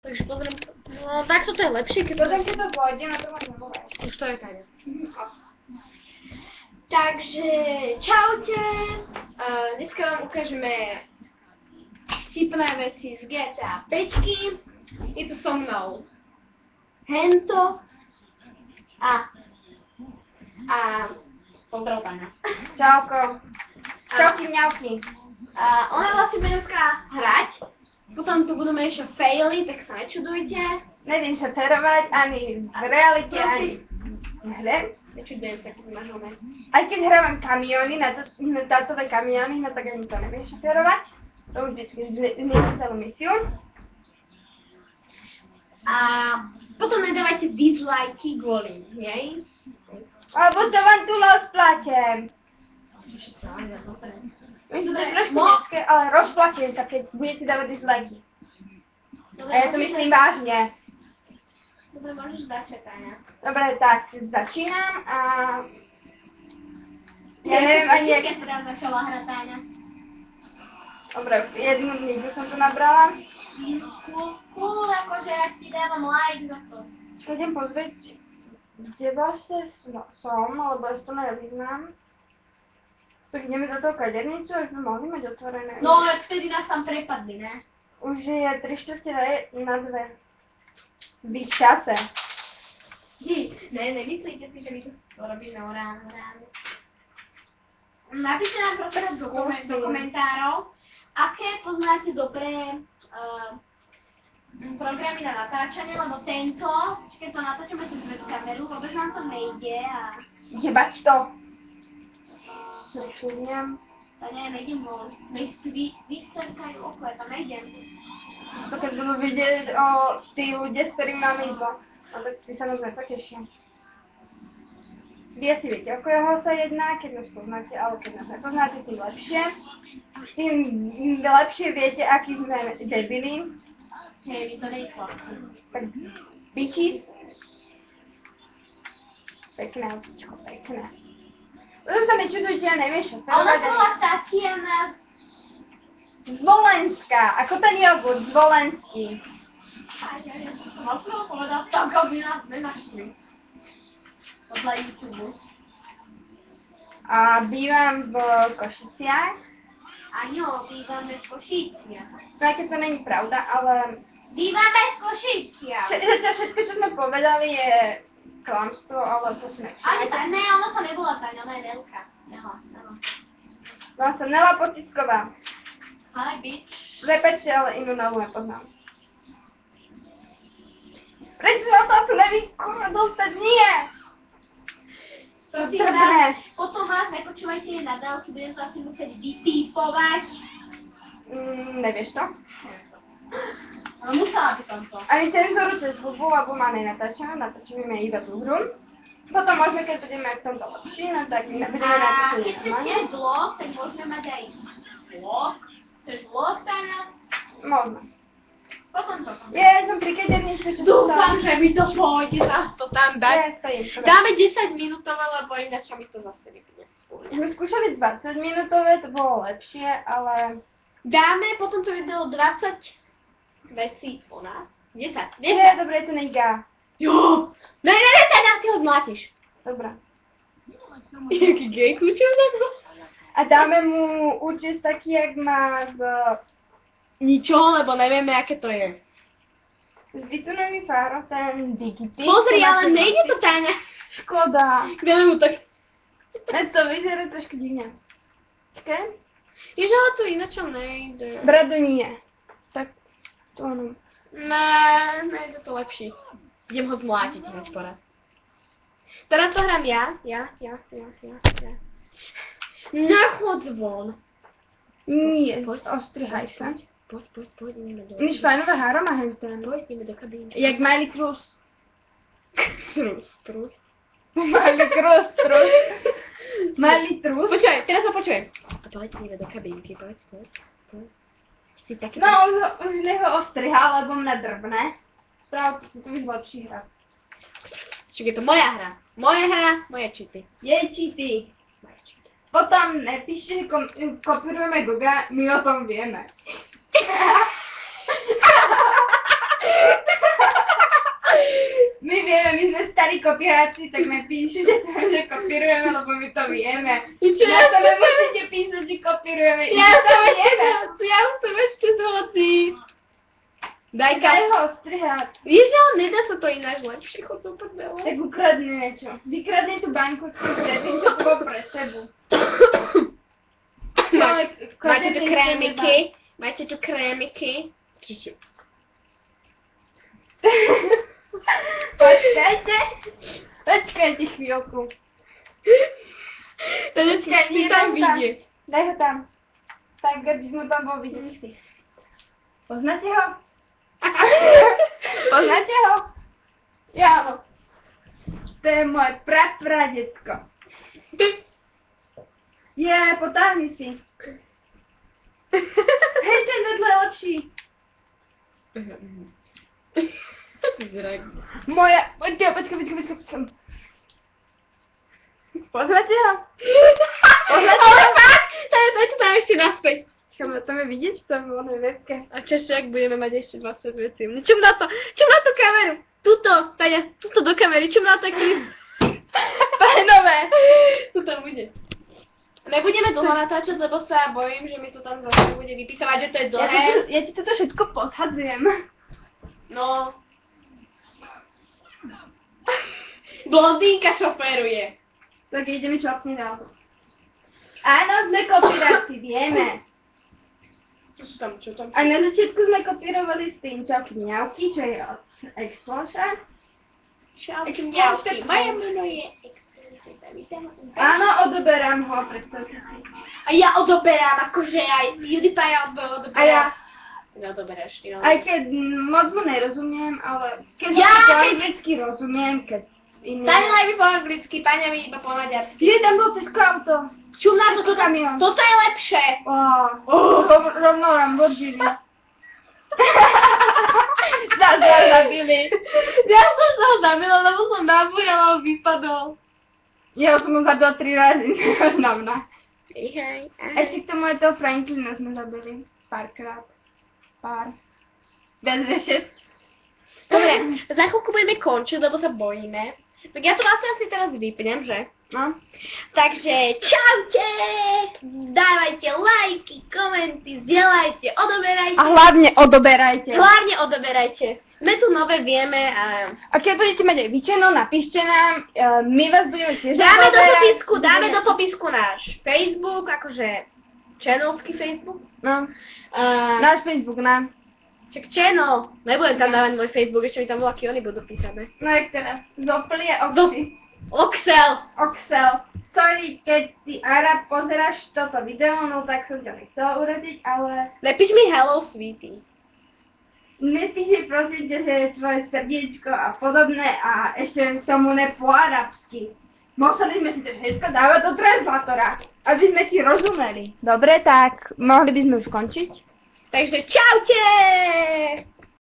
Takže pozriem sa. No, tak toto je lepšie, keď Potom keď to pôjde, na to máš nemohla. už to je tady. Takže, čaute. Dneska vám ukážeme vtipné veci z GTA 5. Je tu so mnou Hento a pozdrav Táňa. Čauko. Čauky mňauky. Ona vlastne bude dneska hrať. Potom tu budeme ešte faily, tak sa nečudujte. Neviem sa terovať ani v realite, ani v hre. Nečudujem sa, keď máš oné. Aj keď hrávam kamióny, na tátové kamióny, no tak ani to neviem šoferovať. To už vždycky znižím celú misiu. A potom nedávajte dislajky kvôli nej. Alebo sa vám tu rozplačem. To je trošku detské, ale rozplačujem sa, keď budete dávať dislajky. A ja to myslím vážne. Dobre, môžeš začať, Táňa. Dobre, tak začínam a... Ja neviem ani jak... Keď teda začala hrať, Táňa. Dobre, jednu ligu som tu nabrala. Cool, akože ja ti dávam like za to. Idem pozrieť, kde vlastne som, lebo ja si to nevyznám. Tak ideme do toho kadernicu, až by mohli mať otvorené. No, vtedy nás tam prepadli, ne? Už je 3/4 na 2. V ich čase. Ne, nemyslíte si, že my to robíme o ráno. Napíšte nám prosím do komentárov, aké poznáte dobré programy na natáčanie, lebo tento, keď to natáčame cez kameru, vôbec nám to nejde a... Jebať to! Nečudňam. To nejdem von. Nech si vysterkajú oko, ja tam nejdem. To keď budú vidieť o tí ľudia, s ktorými máme ísť, no tak ty sa nás nepotešia. Vy asi viete, o koho sa jedná, keď nás poznáte, ale keď nás nepoznáte, tým lepšie. Tým lepšie viete, akí sme debili. Hej, vy to nejslo. Tak, bitches. Pekné očičko, pekné. Potom sa nečudujte, ja neviem šoferovať. A ona bola Tatiana Zvolenska, ako ten jogurt, Zvolenský. Ja som vlastne povedal tak, aby nás nenašli. Podľa YouTube. A bývam v Košiciach. Áno, bývame v Košiciach. No aj keď to není pravda, ale... Bývame v Košiciach. Všetko, čo sme povedali, je klamstvo, ale to si nechcete. Ne, ona sa nebola Táňa, ona je Nelka. Nela. Volám sa Nela Potisková. Hi, bitch. Prepačte, ale inú Nelu nepoznám. Prečo sa to tu neví kurva dostať? Nie! Potom vás nepočúvajte nadávky, budem to asi musieť vypípovať. Nevieš to? Ale musela by som to. Ani cenzoru cez hudbu, lebo ma nenatáčame, natáčame iba tú hru. Potom môžeme, keď budeme v tomto lepší, no tak nebudeme natáčať. A keď chcete vlog, tak môžeme mať aj vlog. Chceš vlog, Táňa? Môžeme. Potom to. Ja som pri kaderničke, čo dúfam, že mi to pôjde, zás to tam dať. Dáme 10 minútové, lebo ináč mi to zase vypne. My skúšali 20 minútové, to bolo lepšie, ale... Dáme potom to video 20 vecí o nás. 10. Nie, dobre, to nejgá. Jo! Ne, Táňa, ty ho zmlátiš. Dobre. Jaký gej kúčov na to? A dáme mu účest taký, jak má z... Ničoho, lebo nevieme, aké to je. Z Vitunový Fáro, ten Digity. Pozri, ale nejde to, Táňa. Škoda. Dáme mu tak... To vyzerá trošku divne. Čakaj. Ježe, ale to ináčo nejde. Brado nie. Tak to ono. Ne, nejde to lepší. Idem ho zmlátiť hneď poraz. Teraz to hrám ja. Nachod zvon. Nie, ostrihaj sa. Poď, ideme do... Máš fajnové háro má henten. Poď, ideme do kabínky. Jak Miley Cruz. Cruz. Miley Cruz. Miley Cruz. Počúvaj, teraz ma počúvaj. Poď, ideme do kabínky, poď. Si taký... No, už nech ho ostrihá, lebo mňa drbne. Sprav, to už lepší hra. Čiže je to moja hra. Moja hra, moje cheaty. Jej cheaty. Potom nepíšte, že kopírujeme Goga, my o tom vieme. starý kopíráci, tak nepíšte, že kopírujeme, lebo my to vieme. Ja to nemusíte písať, že kopírujeme. Ja chcem ešte zhociť. Daj ho strihať. Vieš, že on nedá sa to ináč lepšie, chod do prdele. Tak ukradne niečo. Vykradne tú baňku, čo predtým, čo bolo pre sebu. Máte tu krémiky? Máte tu krémiky? Počkajte chvíľku. Počkaj, nie tam vidieť. Daj ho tam. Tak, aby sme tam bol vidieť si. Poznáte ho? Poznáte ho? Ja. To je moje prapradecko. Potáhni si. Hej, ten vedle je lepší. Moja, počkaj. Poznáte ho? Poznáte ho? Dajte tam ešte naspäť. Kam na tom je vidieť, to bolo na webke. A často, ak budeme mať ešte 20 vecí. Čum na to kameru. Tuto, Taňa, tuto do kamery, čum na to klip. Pánové. Tuto bude. Nebudeme dlho natáčať, lebo sa bojím, že mi to tam zase bude vypísavať, že to je dlhé. Ja ti toto všetko podhadzujem. No. Blondínka šoféruje. Tak ideme čapniť na auto. Áno, sme kopíráci, vieme. Čo tam? A na začiatku sme kopírovali s tým čapňavky, čo je od Explosion. Čapňavky, moje meno je Áno, odoberám ho, predstavte si. A ja odoberám, akože aj PewDiePie odoberám. A ja. Neodoberáš ty, no. Aj keď moc mu nerozumiem, ale keď po anglicky rozumiem, keď iné... Taňa najmä po anglicky, Paňa mi iba po maďarsky. Je tam bol cez auto. Čum na to, kamión. Toto je lepšie. Rovno Lamborghini. Zase ho zabili. Ja som sa ho zabila, lebo som nabújala a vypadol. Ja som ho zabil 3 razy, znamená. Hej. Ešte k tomu je toho Franklina sme zabili. Párkrát. Bez 6. Dobre, za chvíľku budeme končiť, lebo sa bojíme. Tak ja to vlastne asi teraz vypnem, že? No. Takže čaute! Dávajte lajky, komenty, zdieľajte, odoberajte. A hlavne odoberajte. Hlavne odoberajte. My tu nové vieme a... A keď budete mať aj vyčeno, napíšte nám, my vás budeme tiež Dáme do popisku náš Facebook, akože channelský Facebook. No. Náš Facebook, no. Čak channel. Nebudem tam dávať môj Facebook, ešte mi tam voľaky oni budú písané. No jak teraz, zoplie oxy. Oxel. Sorry, keď ty Arab pozeráš toto video, no tak som ťa nechcela uradiť, ale... Nepíš mi hello sweetie. Nepíši prosím ťa, že je tvoje srdiečko a podobné a ešte k tomu ne po arabsky. Museli sme si to všetko dávať do translatora, aby sme si rozumeli. Dobre, tak mohli by sme už skončiť. Takže čaute!